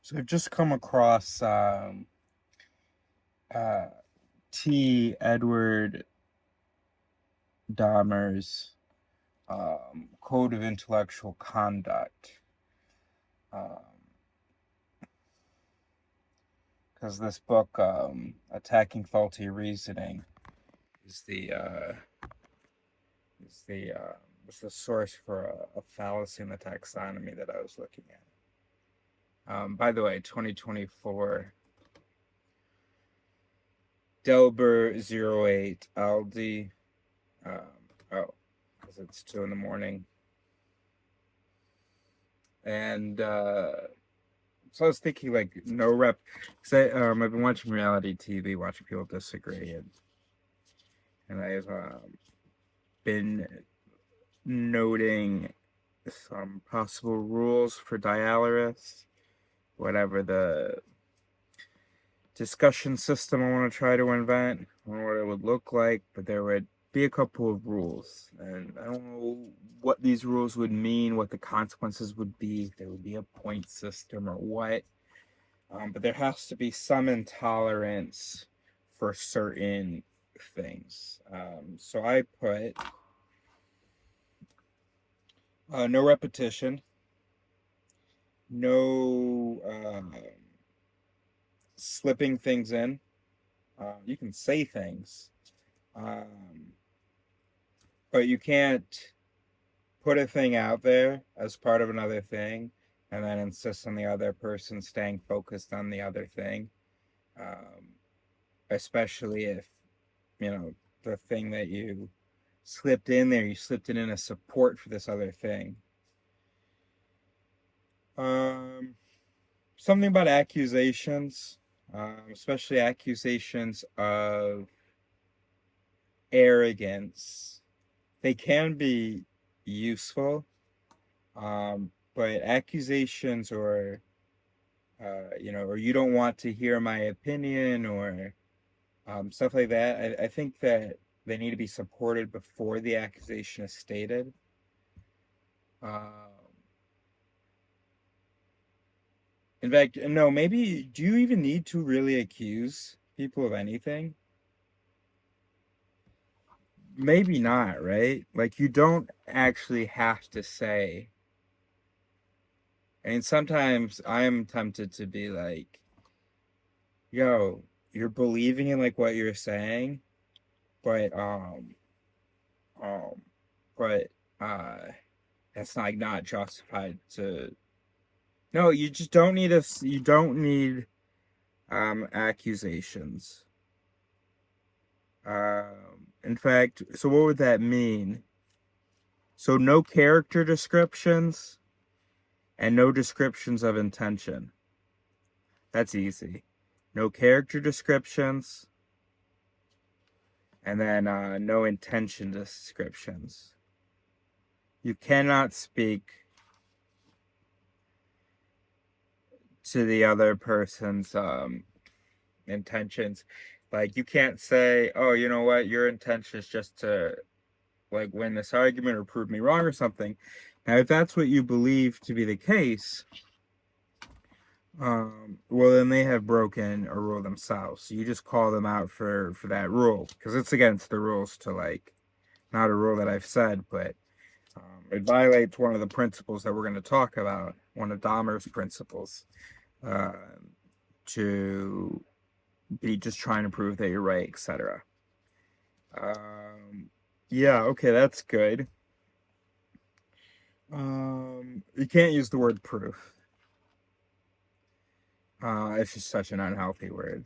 So I've just come across uh, T. Edward Dahmer's Code of Intellectual Conduct. Because this book, Attacking Faulty Reasoning, is is the uh, was the source for a fallacy in the taxonomy that I was looking at. By the way, 2024 Delber 08 Aldi. Oh, because it's 2 in the morning. And so I was thinking, like, no rep. Because I've been watching reality TV, watching people disagree, and I've been noting some possible rules for Dialeris, whatever the discussion system I want to try to invent, or what it would look like, but there would be a couple of rules, and I don't know what these rules would mean, what the consequences would be, if there would be a point system or what. But there has to be some intolerance for certain things. So I put no repetition, no slipping things in. You can say things, um, but you can't put a thing out there as part of another thing and then insist on the other person staying focused on the other thing. Um, Especially if, the thing that you slipped in there, you slipped it in as support for this other thing. Um, Something about accusations, especially accusations of arrogance. They can be useful, but accusations or you don't want to hear my opinion or stuff like that. I think that they need to be supported before the accusation is stated. Um, in fact, no, maybe, do you even need to really accuse people of anything? Maybe not, right? Like, you don't actually have to say. I mean, sometimes I'm tempted to be like, yo, you're believing in like what you're saying, but um, but uh, that's not justified to. No, you just don't need you don't need accusations. In fact, so what would that mean? So no character descriptions and no descriptions of intention. That's easy. No character descriptions and then no intention descriptions. You cannot speak to the other person's intentions. Like, you can't say, oh, you know what, your intention is just to like win this argument or prove me wrong or something. Now, if that's what you believe to be the case, well, then they have broken a rule themselves. So you just call them out for that rule because it's against the rules to like, not a rule that I've said, but it violates one of the principles that we're going to talk about, one of Dahmer's principles, uh, to be just trying to prove that you're right, etc. Yeah, okay, that's good. You can't use the word proof. It's just such an unhealthy word.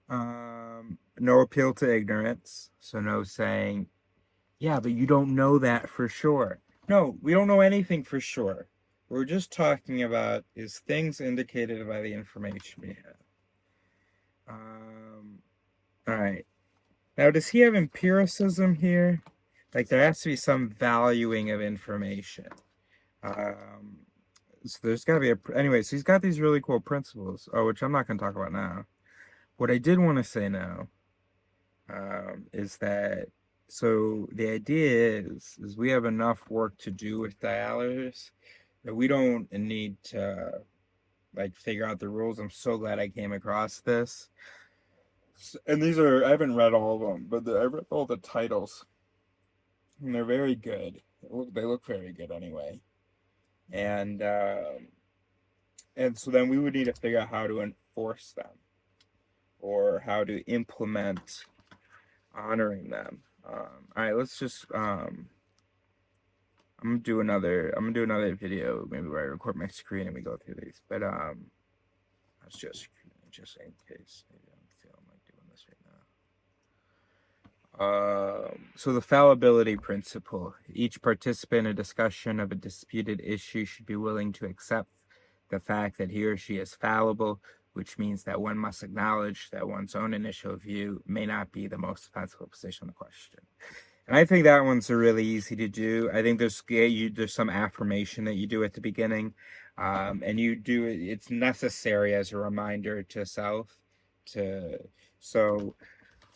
No appeal to ignorance. So no saying, yeah, but you don't know that for sure. No, we don't know anything for sure. What we're just talking about is things indicated by the information we have. All right. Now, does he have empiricism here? Like, there has to be some valuing of information. Um, so there's got to be anyway, so he's got these really cool principles, which I'm not going to talk about now. What I did want to say now is that, so the idea is we have enough work to do with Dialeris that we don't need to like figure out the rules. I'm so glad I came across this. And these are, I haven't read all of them, but I read all the titles, and they're very good. They look very good anyway. And and so then we would need to figure out how to enforce them or how to implement honoring them. All right, let's just I'm gonna do another video maybe where I record my screen and we go through these. But that's just in case. Maybe I don't feel like doing this right now. So the fallibility principle. Each participant in a discussion of a disputed issue should be willing to accept the fact that he or she is fallible, which means that one must acknowledge that one's own initial view may not be the most defensible position on the question. And I think that one's really easy to do. I think there's some affirmation that you do at the beginning, and you do it. It's necessary as a reminder to self. So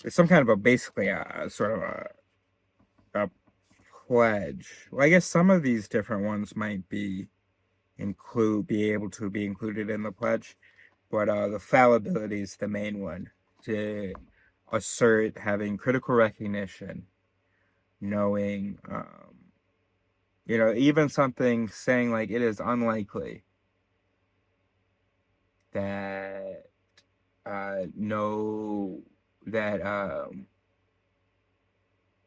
it's some kind of basically a sort of a pledge. Well, I guess some of these different ones might be able to be included in the pledge, but the fallibility is the main one, to assert having critical recognition, knowing, even something saying like it is unlikely that no that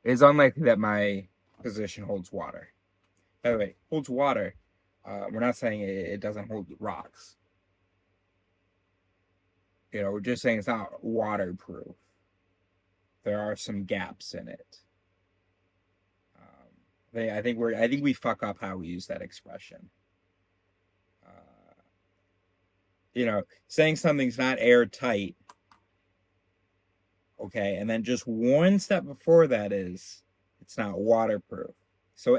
it is unlikely that my position holds water. By the way, holds water. We're not saying it doesn't hold rocks. We're just saying it's not waterproof. There are some gaps in it. I think we fuck up how we use that expression. Saying something's not airtight, okay, and then just one step before that is it's not waterproof. So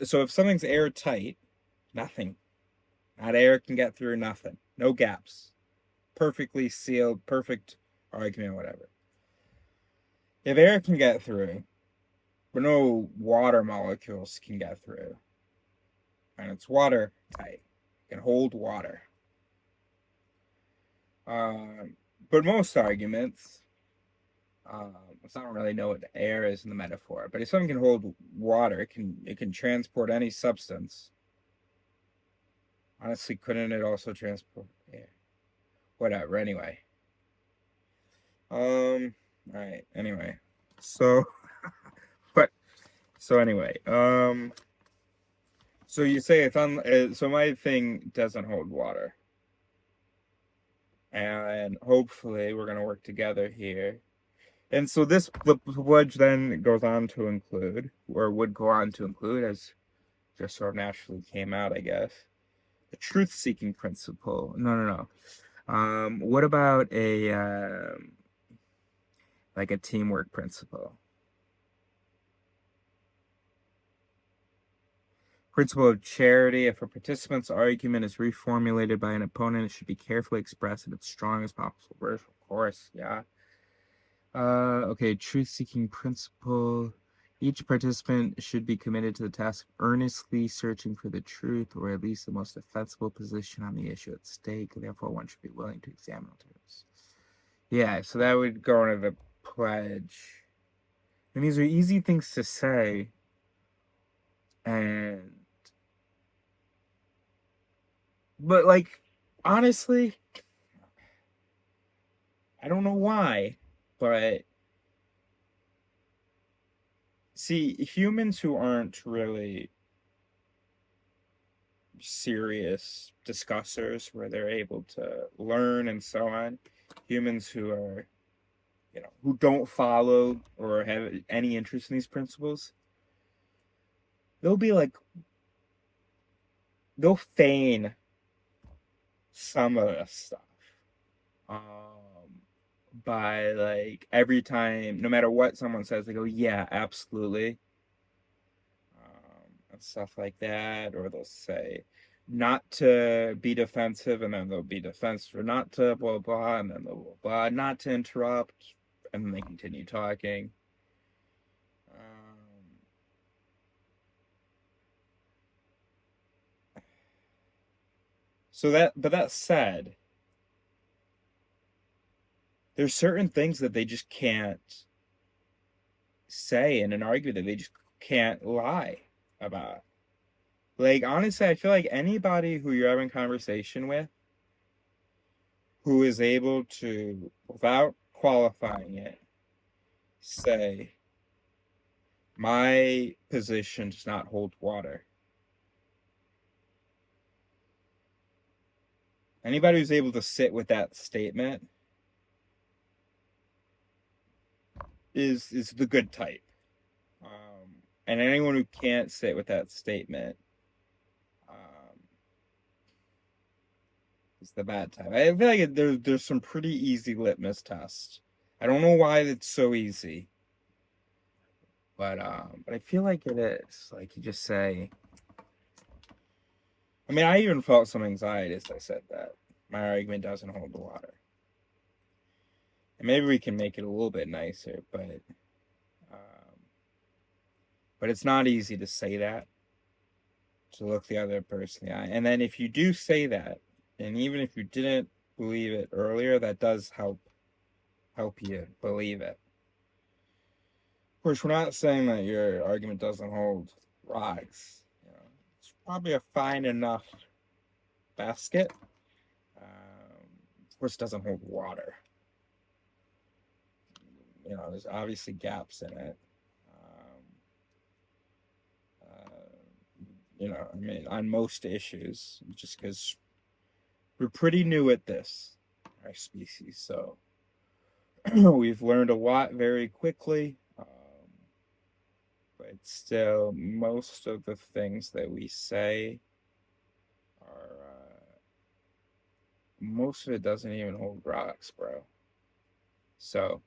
so if something's airtight, nothing, not air can get through, nothing, no gaps, perfectly sealed, perfect argument, whatever. If air can get through, but no water molecules can get through, and it's watertight, it can hold water. But most arguments, I don't really know what air is in the metaphor, but if something can hold water, it can transport any substance. Honestly, couldn't it also transport air? Whatever, anyway. All right, anyway. So, anyway, so you say it's so my thing doesn't hold water. And hopefully we're going to work together here. And so the pledge then goes on to include, or would go on to include, as just sort of naturally came out, I guess, the truth-seeking principle. No. What about like a teamwork principle? Principle of charity. If a participant's argument is reformulated by an opponent, it should be carefully expressed in its strongest possible version. Of course, yeah. Okay, truth-seeking principle. Each participant should be committed to the task of earnestly searching for the truth, or at least the most defensible position on the issue at stake. Therefore, one should be willing to examine alternatives. Yeah, so that would go into the pledge. And these are easy things to say. But like, honestly, I don't know why, but see, humans who aren't really serious discussers, where they're able to learn and so on, humans who are, who don't follow or have any interest in these principles, they'll feign some of this stuff. By like every time, no matter what someone says, they go, yeah, absolutely. And stuff like that. Or they'll say not to be defensive, and then they'll be defensive, or not to blah blah, and then they'll blah blah, not to interrupt, and then they continue talking. but that said, there's certain things that they just can't say in an argument that they just can't lie about. Like, honestly, I feel like anybody who you're having conversation with who is able to, without qualifying it, say, my position does not hold water. Anybody who's able to sit with that statement is the good type. And anyone who can't sit with that statement is the bad type. I feel like there's some pretty easy litmus tests. I don't know why it's so easy, but I feel like it is. Like you just say. I mean, I even felt some anxiety as I said that my argument doesn't hold the water. And maybe we can make it a little bit nicer, but it's not easy to say that, to look the other person in the eye. And then if you do say that, and even if you didn't believe it earlier, that does help you believe it. Of course, we're not saying that your argument doesn't hold rocks. You know, it's probably a fine enough basket. Of course, it doesn't hold water. You know, there's obviously gaps in it. You know, I mean, on most issues, just because we're pretty new at this, our species, so we've learned a lot very quickly, but still, most of the things that we say are, most of it doesn't even hold rocks, bro. So,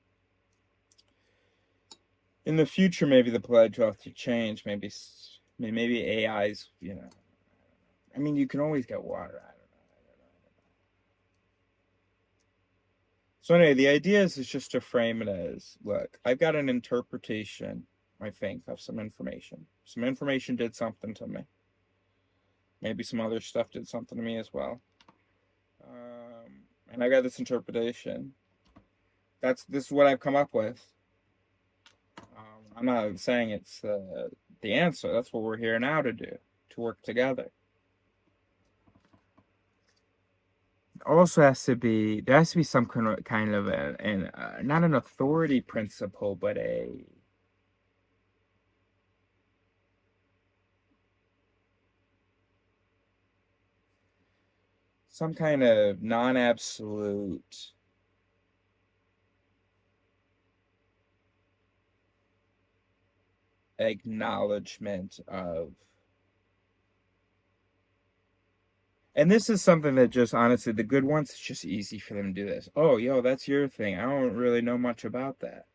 in the future, maybe the pledge will have to change. Maybe AI's, you know. I mean, you can always get water. I don't know. So anyway, the idea is just to frame it as, look, I've got an interpretation, I think, of some information. Some information did something to me. Maybe some other stuff did something to me as well. And I got this interpretation. This is what I've come up with. I'm not saying it's the answer. That's what we're here now to do, to work together. Also has to be, there has to be some kind of not an authority principle, but some kind of non-absolute acknowledgement of, and this is something that just honestly, the good ones, it's just easy for them to do this. Oh, yo, that's your thing. I don't really know much about that.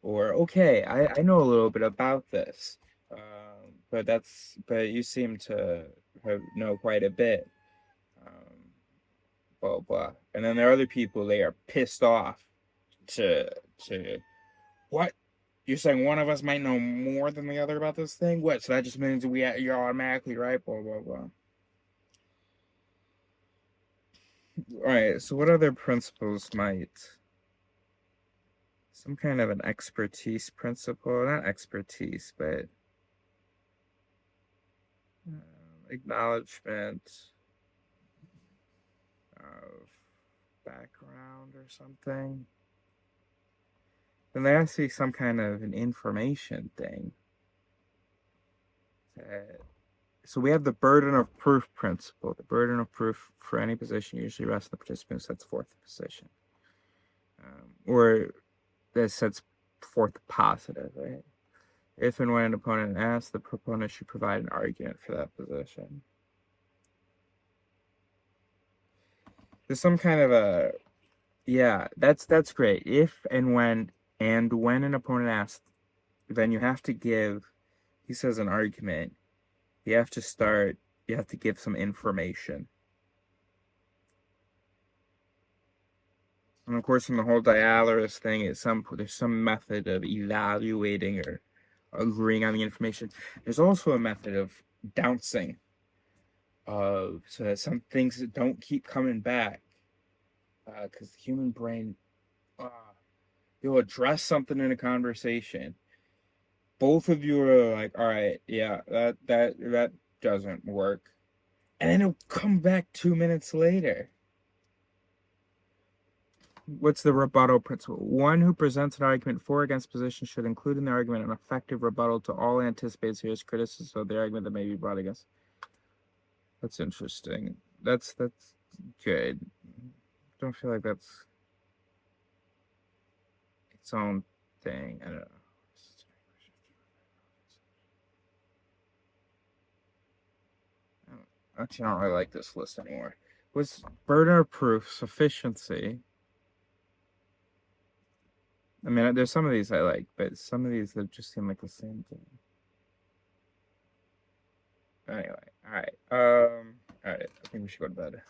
Or, okay, I know a little bit about this. But you seem to know quite a bit. Blah, blah. And then there are other people, they are pissed off to, what? You're saying one of us might know more than the other about this thing? What? So that just means you're automatically right? Blah, blah, blah. All right, so what other principles might... Some kind of an expertise principle, not expertise, but acknowledgement of background or something. Then there has to be some kind of an information thing. So we have the burden of proof principle. The burden of proof for any position usually rests on the participant who sets forth the position. Or that sets forth the positive, right? If and when an opponent asks, the proponent should provide an argument for that position. There's some kind of a, yeah, that's great. If and when an opponent asks, then you have to give, he says, an argument. You have to give some information. And of course, in the whole Dialeris thing, there's some method of evaluating or agreeing on the information. There's also a method of douncing. so that some things that don't keep coming back. Because the human brain, uh, you'll address something in a conversation. Both of you are like, all right, yeah, that doesn't work. And then it'll come back 2 minutes later. What's the rebuttal principle? One who presents an argument for or against position should include in the argument an effective rebuttal to all anticipated serious criticism of the argument that may be brought against. That's interesting. That's good. Don't feel like that's its own thing. I don't know. Actually, I don't really like this list anymore. Was burden of proof, sufficiency. I mean, there's some of these I like, but some of these that just seem like the same thing. Anyway, all right. I think we should go to bed.